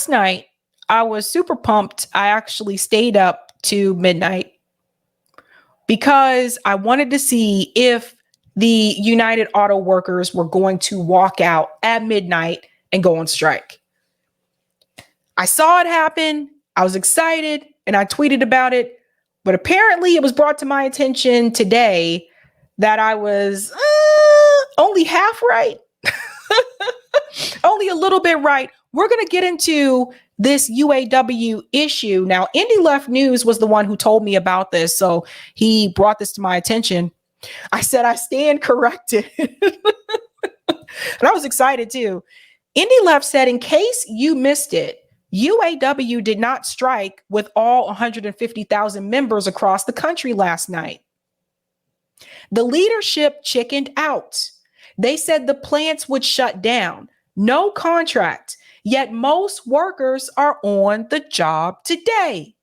last night, I was super pumped. I actually stayed up to midnight because I wanted to see if the United Auto Workers were going to walk out at midnight and go on strike. I saw it happen. I was excited and I tweeted about it. But apparently it was brought to my attention today that I was only half right. Only a little bit right. We're going to get into this UAW issue. Now, Indie Left News was the one who told me about this. So he brought this to my attention. I said, I stand corrected. And I was excited too. Indie Left said, in case you missed it, UAW did not strike with all 150,000 members across the country last night. The leadership chickened out. They said the plants would shut down. No contract, yet most workers are on the job today.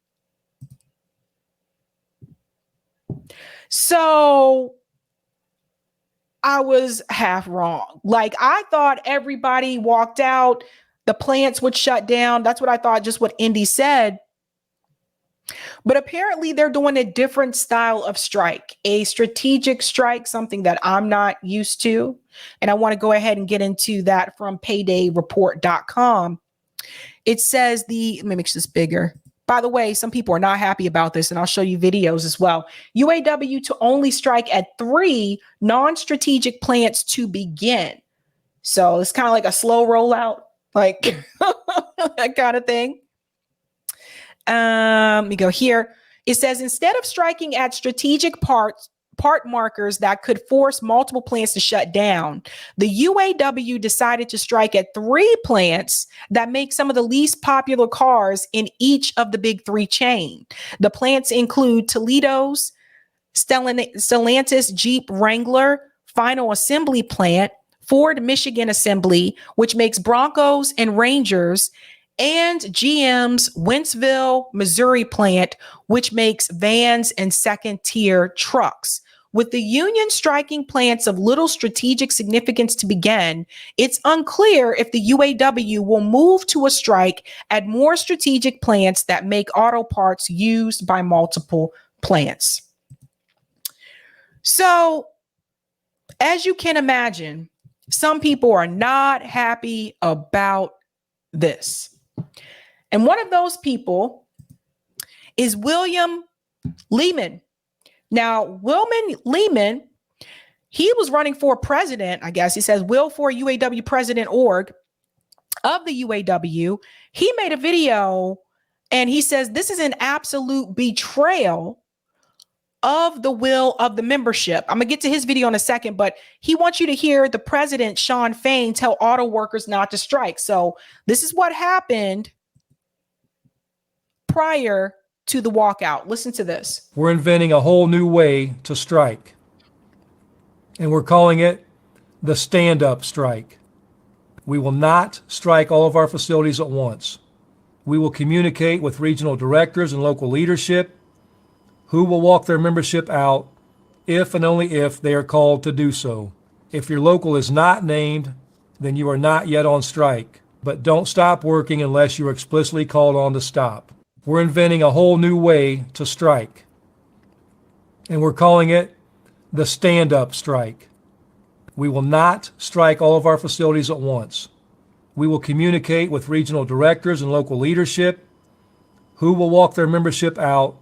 So I was half wrong. Like, I thought everybody walked out, the plants would shut down. That's what I thought, just what Indy said. But apparently they're doing a different style of strike, a strategic strike, something that I'm not used to. And I want to go ahead and get into that from paydayreport.com. It says let me make this bigger. By the way, some people are not happy about this, and I'll show you videos as well. UAW to only strike at 3 non-strategic plants to begin. So it's kind of like a slow rollout, like that kind of thing. Let me go here. It says, instead of striking at strategic part markers that could force multiple plants to shut down, the UAW decided to strike at 3 plants that make some of the least popular cars in each of the big 3 chain. The plants include Toledo's Stellantis Jeep Wrangler Final Assembly Plant, Ford Michigan Assembly, which makes Broncos and Rangers, and GM's Wentzville, Missouri plant, which makes vans and second-tier trucks. With the union striking plants of little strategic significance to begin, it's unclear if the UAW will move to a strike at more strategic plants that make auto parts used by multiple plants. So, as you can imagine, some people are not happy about this. And one of those people is William Lehman. Now, William Lehman, he was running for president, I guess. He says, will for UAW president org of the UAW. He made a video and he says, this is an absolute betrayal of the will of the membership. I'm going to get to his video in a second, but he wants you to hear the president, Shawn Fain, tell auto workers not to strike. So this is what happened prior to the walkout. Listen to this. We're inventing a whole new way to strike, and we're calling it the stand-up strike. We will not strike all of our facilities at once. We will communicate with regional directors and local leadership who will walk their membership out if and only if they are called to do so. If your local is not named, then you are not yet on strike. But don't stop working unless you are explicitly called on to stop. We're inventing a whole new way to strike, and we're calling it the stand-up strike. We will not strike all of our facilities at once. We will communicate with regional directors and local leadership who will walk their membership out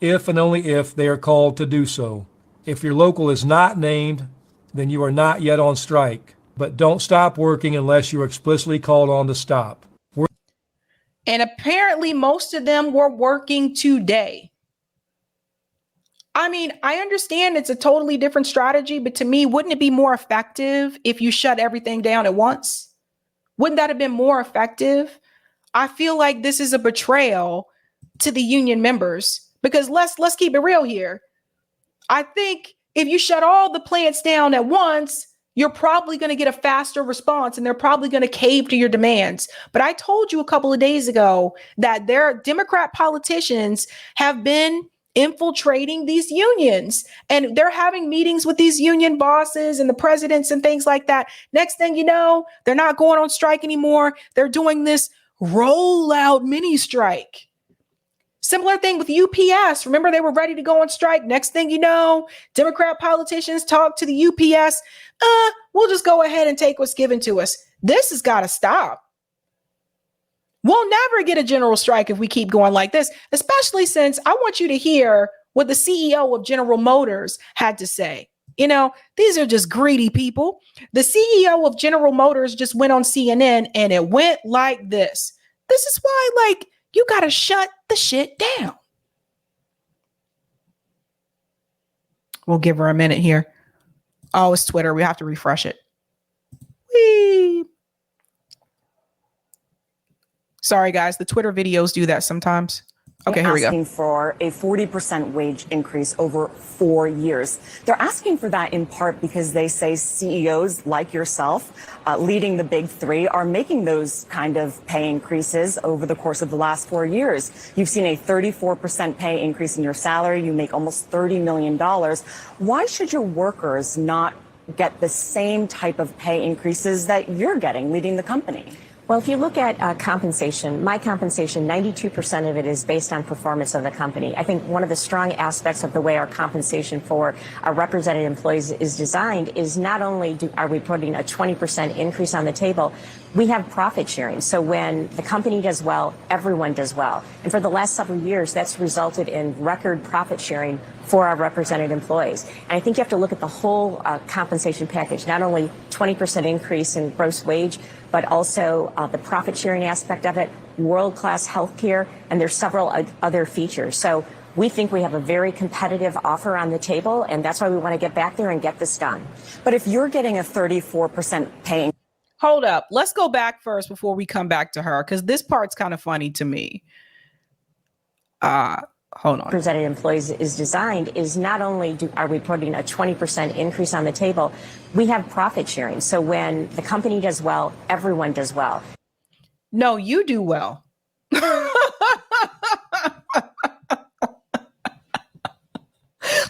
if and only if they are called to do so. If your local is not named, then you are not yet on strike. But don't stop working unless you are explicitly called on to stop. And apparently most of them were working today. I mean, I understand it's a totally different strategy, but to me, wouldn't it be more effective if you shut everything down at once? Wouldn't that have been more effective? I feel like this is a betrayal to the union members, because let's keep it real here. I think if you shut all the plants down at once, you're probably going to get a faster response and they're probably going to cave to your demands. But I told you a couple of days ago that their Democrat politicians have been infiltrating these unions and they're having meetings with these union bosses and the presidents and things like that. Next thing you know, they're not going on strike anymore. They're doing this rollout mini strike. Similar thing with UPS. Remember, they were ready to go on strike. Next thing you know, Democrat politicians talk to the UPS. We'll just go ahead and take what's given to us. This has got to stop. We'll never get a general strike if we keep going like this, especially since I want you to hear what the CEO of General Motors had to say. You know, these are just greedy people. The CEO of General Motors just went on CNN and it went like this. This is why, like, you got to shut the shit down. We'll give her a minute here. Oh, it's Twitter. We have to refresh it. Whee! Sorry, guys. The Twitter videos do that sometimes. Okay, here we go. Asking for a 40% wage increase over 4 years. They're asking for that in part because they say CEOs like yourself, leading the big three, are making those kind of pay increases over the course of the last 4 years. You've seen a 34% pay increase in your salary. You make almost $30 million. Why should your workers not get the same type of pay increases that you're getting leading the company? Well, if you look at compensation, my compensation, 92% of it is based on performance of the company. I think one of the strong aspects of the way our compensation for our represented employees is designed is not only are we putting a 20% increase on the table, we have profit sharing. So when the company does well, everyone does well. And for the last several years, that's resulted in record profit sharing for our represented employees. And I think you have to look at the whole compensation package, not only 20% increase in gross wage, but also the profit sharing aspect of it, world-class healthcare, and there's several other features. So we think we have a very competitive offer on the table, and that's why we want to get back there and get this done. But if you're getting a 34% pay. Hold up. Let's go back first before we come back to her, because this part's kind of funny to me. Hold on. Represented employees is designed is not only are we putting a 20% increase on the table, we have profit sharing. So when the company does well, everyone does well. No, you do well.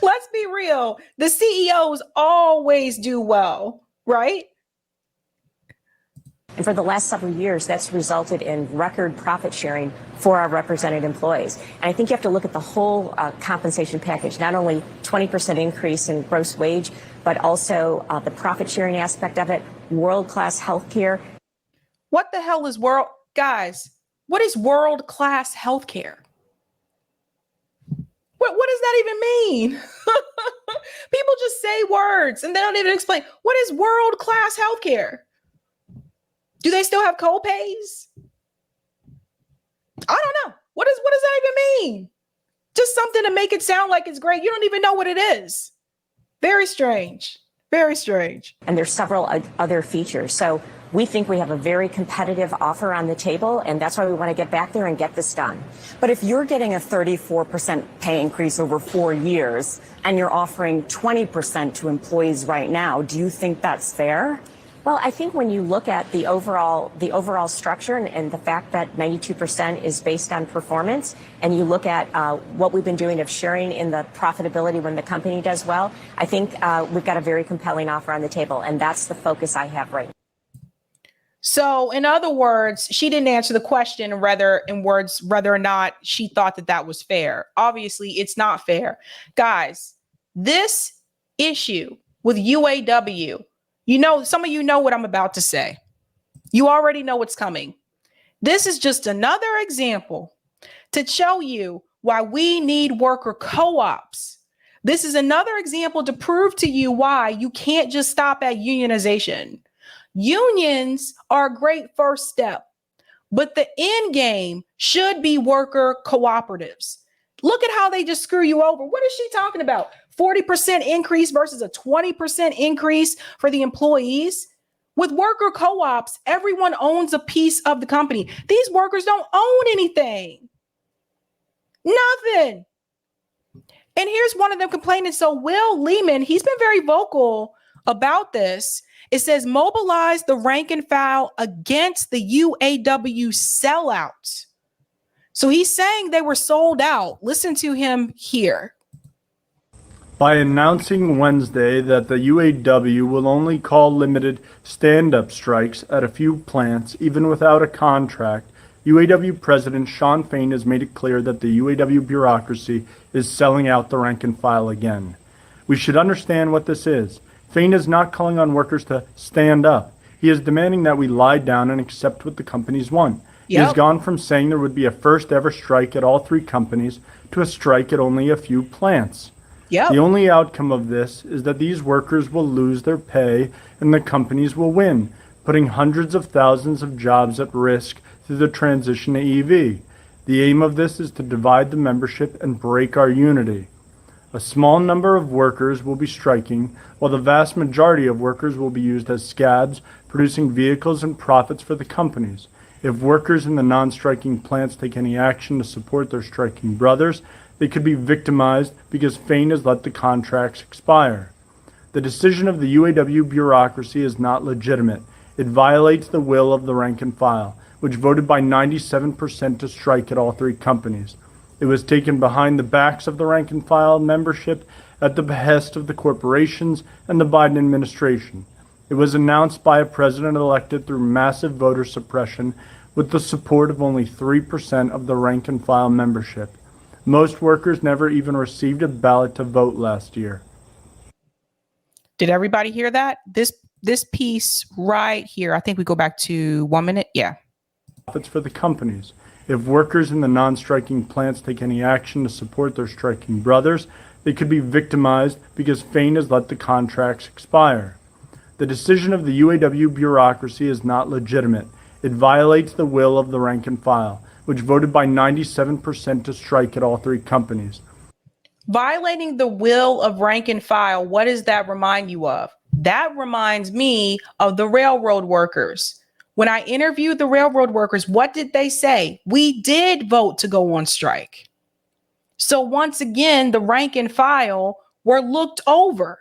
Let's be real. The CEOs always do well, right? And for the last several years, that's resulted in record profit sharing for our represented employees. And I think you have to look at the whole compensation package, not only 20% increase in gross wage, but also the profit sharing aspect of it, world-class healthcare. What the hell is guys, what is world-class healthcare? What does that even mean? People just say words and they don't even explain. What is world-class healthcare? Do they still have co-pays? I don't know. What does that even mean? Just something to make it sound like it's great. You don't even know what it is. Very strange. Very strange. And there's several other features. So we think we have a very competitive offer on the table, and that's why we want to get back there and get this done. But if you're getting a 34% pay increase over 4 years and you're offering 20% to employees right now, do you think that's fair? Well, I think when you look at the overall structure and the fact that 92% is based on performance, and you look at what we've been doing of sharing in the profitability when the company does well, I think we've got a very compelling offer on the table, and that's the focus I have right now. So, in other words, she didn't answer the question whether or not she thought that was fair. Obviously, it's not fair. Guys, this issue with UAW, some of you know what I'm about to say. You already know what's coming. This is just another example to show you why we need worker co-ops. This is another example to prove to you why you can't just stop at unionization. Unions are a great first step, but the end game should be worker cooperatives. Look at how they just screw you over. What is she talking about? 40% increase versus a 20% increase for the employees? With worker co-ops, everyone owns a piece of the company. These workers don't own anything. Nothing. And here's one of them complaining. So Will Lehman, he's been very vocal about this. It says mobilize the rank and file against the UAW sellouts. So he's saying they were sold out. Listen to him here. By announcing Wednesday that the UAW will only call limited stand-up strikes at a few plants, even without a contract, UAW President Shawn Fain has made it clear that the UAW bureaucracy is selling out the rank and file again. We should understand what this is. Fain is not calling on workers to stand up. He is demanding that we lie down and accept what the companies want. He has gone from saying there would be a first ever strike at all 3 companies to a strike at only a few plants. The only outcome of this is that these workers will lose their pay and the companies will win, putting hundreds of thousands of jobs at risk through the transition to EV. The aim of this is to divide the membership and break our unity. A small number of workers will be striking, while the vast majority of workers will be used as scabs, producing vehicles and profits for the companies. If workers in the non-striking plants take any action to support their striking brothers, they could be victimized because Fain has let the contracts expire. The decision of the UAW bureaucracy is not legitimate. It violates the will of the rank and file, which voted by 97% to strike at all 3 companies. It was taken behind the backs of the rank and file membership at the behest of the corporations and the Biden administration. It was announced by a president elected through massive voter suppression with the support of only 3% of the rank and file membership. Most workers never even received a ballot to vote last year. Did everybody hear that? This piece right here, I think we go back to 1 minute. Yeah. Profits for the companies. If workers in the non-striking plants take any action to support their striking brothers, they could be victimized because Fain has let the contracts expire. The decision of the UAW bureaucracy is not legitimate. It violates the will of the rank and file, which voted by 97% to strike at all 3 companies. Violating the will of rank and file, what does that remind you of? That reminds me of the railroad workers. When I interviewed the railroad workers, what did they say? We did vote to go on strike. So once again, the rank and file were looked over.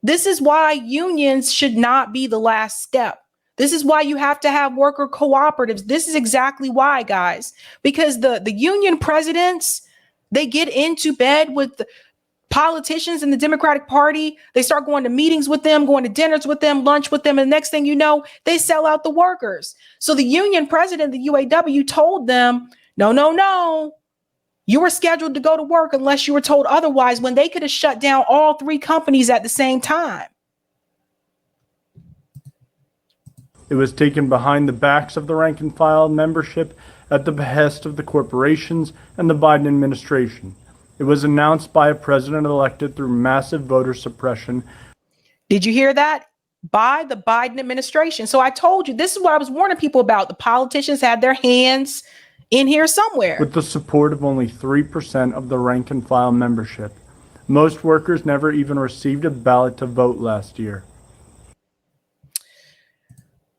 This is why unions should not be the last step. This is why you have to have worker cooperatives. This is exactly why, guys, because the union presidents, they get into bed with the politicians in the Democratic Party. They start going to meetings with them, going to dinners with them, lunch with them. And the next thing you know, they sell out the workers. So the union president, the UAW, told them, no. You were scheduled to go to work unless you were told otherwise, when they could have shut down all 3 companies at the same time. It was taken behind the backs of the rank and file membership at the behest of the corporations and the Biden administration. It was announced by a president elected through massive voter suppression. Did you hear that? By the Biden administration. So I told you, this is what I was warning people about. The politicians had their hands in here somewhere. With the support of only 3% of the rank and file membership. Most workers never even received a ballot to vote last year.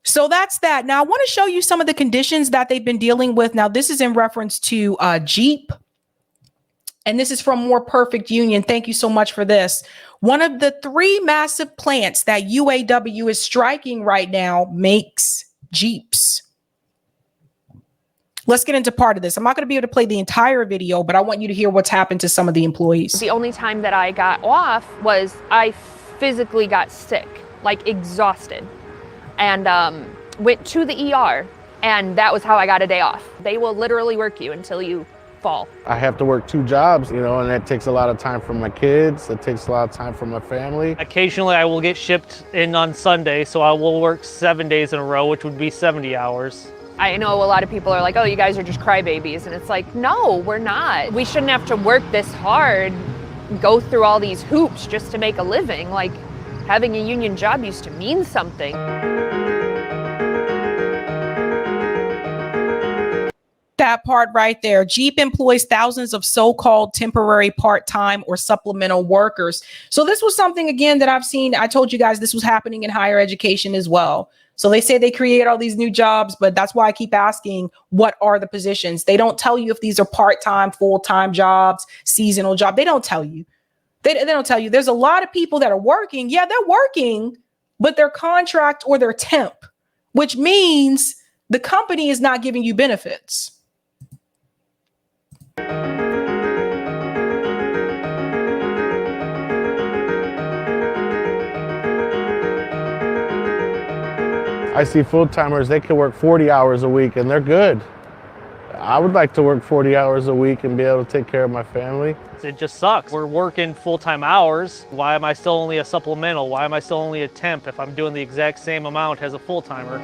So that's that. Now I want to show you some of the conditions that they've been dealing with. Now this is in reference to Jeep. And this is from More Perfect Union. Thank you so much for this. One of the 3 massive plants that UAW is striking right now makes Jeeps. Let's get into part of this. I'm not going to be able to play the entire video, but I want you to hear what's happened to some of the employees. The only time that I got off was I physically got sick, like exhausted, and went to the ER, and that was how I got a day off. They will literally work you until you fall. I have to work 2 jobs, and that takes a lot of time from my kids. It takes a lot of time from my family. Occasionally I will get shipped in on Sunday, so I will work 7 days in a row, which would be 70 hours. I know a lot of people are like, oh, you guys are just crybabies. And it's like, no, we're not. We shouldn't have to work this hard, go through all these hoops just to make a living. Like, having a union job used to mean something. That part right there. Jeep employs thousands of so-called temporary part-time or supplemental workers. So this was something, again, that I've seen. I told you guys this was happening in higher education as well. So they say they create all these new jobs, but that's why I keep asking, what are the positions? They don't tell you if these are part-time, full-time jobs, seasonal job. They don't tell you. They don't tell you. There's a lot of people that are working. Yeah, they're working, but they're contract or they're temp, which means the company is not giving you benefits. I see full-timers, they can work 40 hours a week and they're good. I would like to work 40 hours a week and be able to take care of my family. It just sucks. We're working full-time hours. Why am I still only a supplemental? Why am I still only a temp if I'm doing the exact same amount as a full-timer?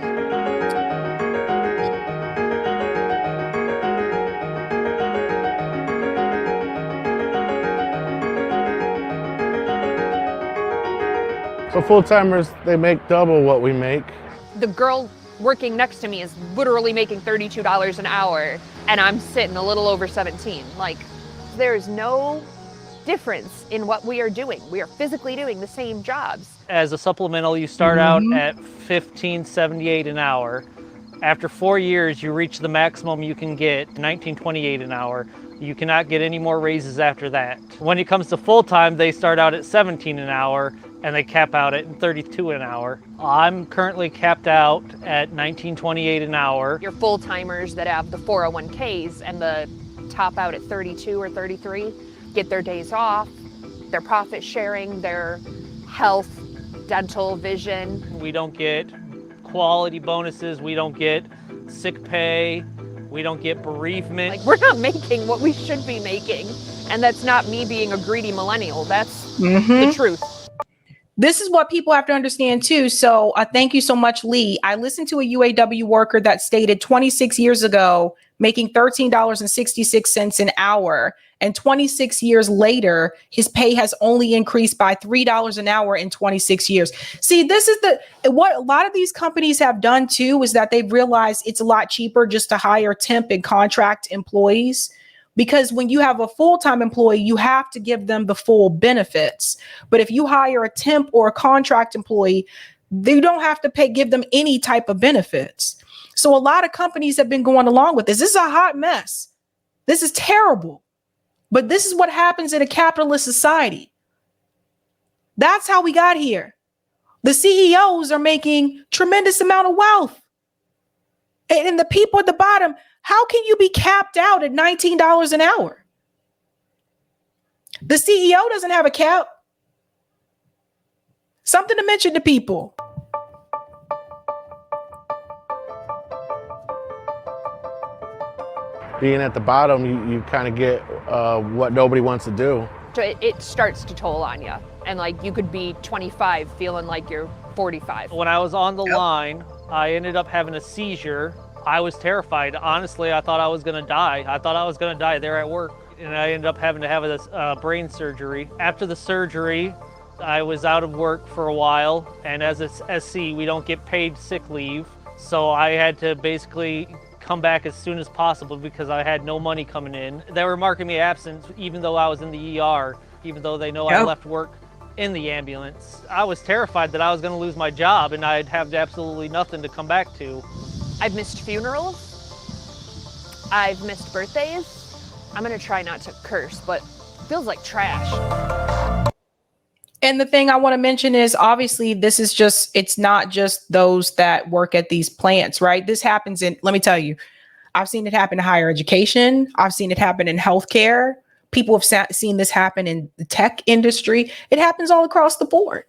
So full-timers, they make double what we make. The girl working next to me is literally making $32 an hour, and I'm sitting a little over 17. Like, there's no difference in what we are doing. We are physically doing the same jobs. As a supplemental, you start out at $15.78 an hour. After 4 years, you reach the maximum you can get, $19.28 an hour. You cannot get any more raises after that. When it comes to full-time, they start out at $17 an hour, and they cap out at $32 an hour. I'm currently capped out at $19.28 an hour. Your full-timers that have the 401ks and the top out at 32 or 33 get their days off, their profit sharing, their health, dental, vision. We don't get quality bonuses, we don't get sick pay, we don't get bereavement. Like, we're not making what we should be making. And that's not me being a greedy millennial. That's the truth. This is what people have to understand too. So thank you so much, Lee. I listened to a UAW worker that stated 26 years ago, making $13.66 an hour. And 26 years later, his pay has only increased by $3 an hour in 26 years. See, this is what a lot of these companies have done too, is that they've realized it's a lot cheaper just to hire temp and contract employees. Because when you have a full-time employee, you have to give them the full benefits. But if you hire a temp or a contract employee, they don't have to give them any type of benefits. So a lot of companies have been going along with this. This is a hot mess. This is terrible. But this is what happens in a capitalist society. That's how we got here. The CEOs are making tremendous amount of wealth. And the people at the bottom, how can you be capped out at $19 an hour? The CEO doesn't have a cap. Something to mention to people. Being at the bottom, you kind of get what nobody wants to do. So it starts to toll on you. And like, you could be 25 feeling like you're 45. When I was on the line, I ended up having a seizure. I was terrified. Honestly, I thought I was gonna die. I thought I was gonna die there at work. And I ended up having to have a brain surgery. After the surgery, I was out of work for a while. And as a SC, we don't get paid sick leave. So I had to basically come back as soon as possible because I had no money coming in. They were marking me absent even though I was in the ER, even though they know I left work in the ambulance. I was terrified that I was gonna lose my job and I'd have absolutely nothing to come back to. I've missed funerals. I've missed birthdays. I'm gonna try not to curse, but it feels like trash. And the thing I want to mention is obviously it's not just those that work at these plants, right? This happens let me tell you, I've seen it happen in higher education. I've seen it happen in healthcare. People have seen this happen in the tech industry. It happens all across the board.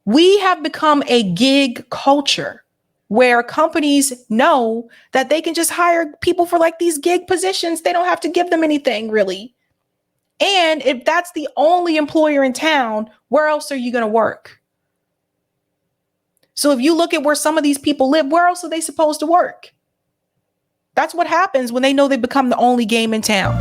We have become a gig culture where companies know that they can just hire people for like these gig positions. They don't have to give them anything really. And if that's the only employer in town, where else are you going to work? So if you look at where some of these people live, where else are they supposed to work? That's what happens when they know they become the only game in town.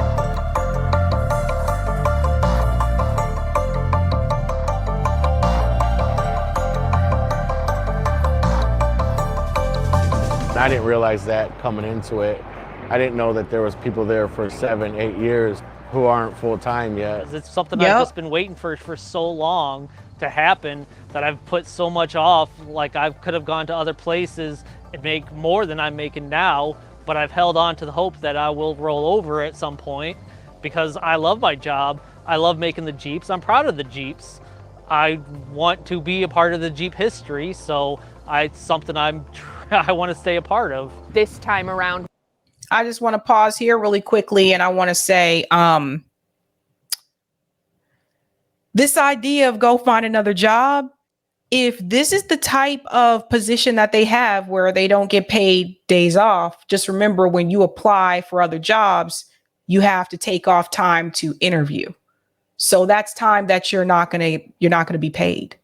I didn't realize that coming into it. I didn't know that there was people there for 7, 8 years who aren't full-time yet. It's something I've just been waiting for so long to happen that I've put so much off. Like, I could have gone to other places and make more than I'm making now, but I've held on to the hope that I will roll over at some point because I love my job. I love making the Jeeps. I'm proud of the Jeeps. I want to be a part of the Jeep history, so it's something I want to stay a part of. This time around, I just want to pause here really quickly. And I want to say, this idea of go find another job if this is the type of position that they have where they don't get paid days off, just remember when you apply for other jobs, you have to take off time to interview. So that's time that you're not going to be paid.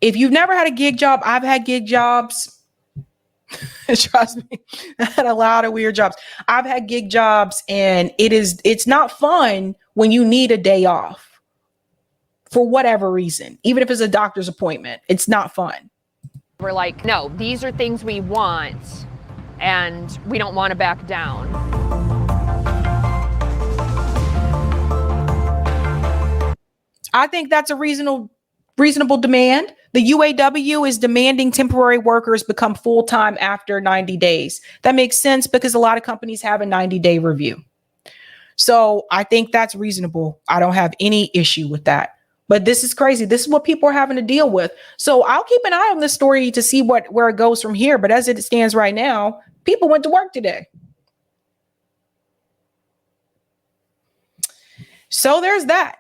If you've never had a gig job, I've had gig jobs. Trust me, I had a lot of weird jobs. I've had gig jobs, and it's not fun when you need a day off for whatever reason, even if it's a doctor's appointment. It's not fun. We're like, no, these are things we want, and we don't want to back down. I think that's a reasonable demand. The UAW is demanding temporary workers become full-time after 90 days. That makes sense because a lot of companies have a 90-day review. So I think that's reasonable. I don't have any issue with that. But this is crazy. This is what people are having to deal with. So I'll keep an eye on this story to see where it goes from here. But as it stands right now, people went to work today. So there's that.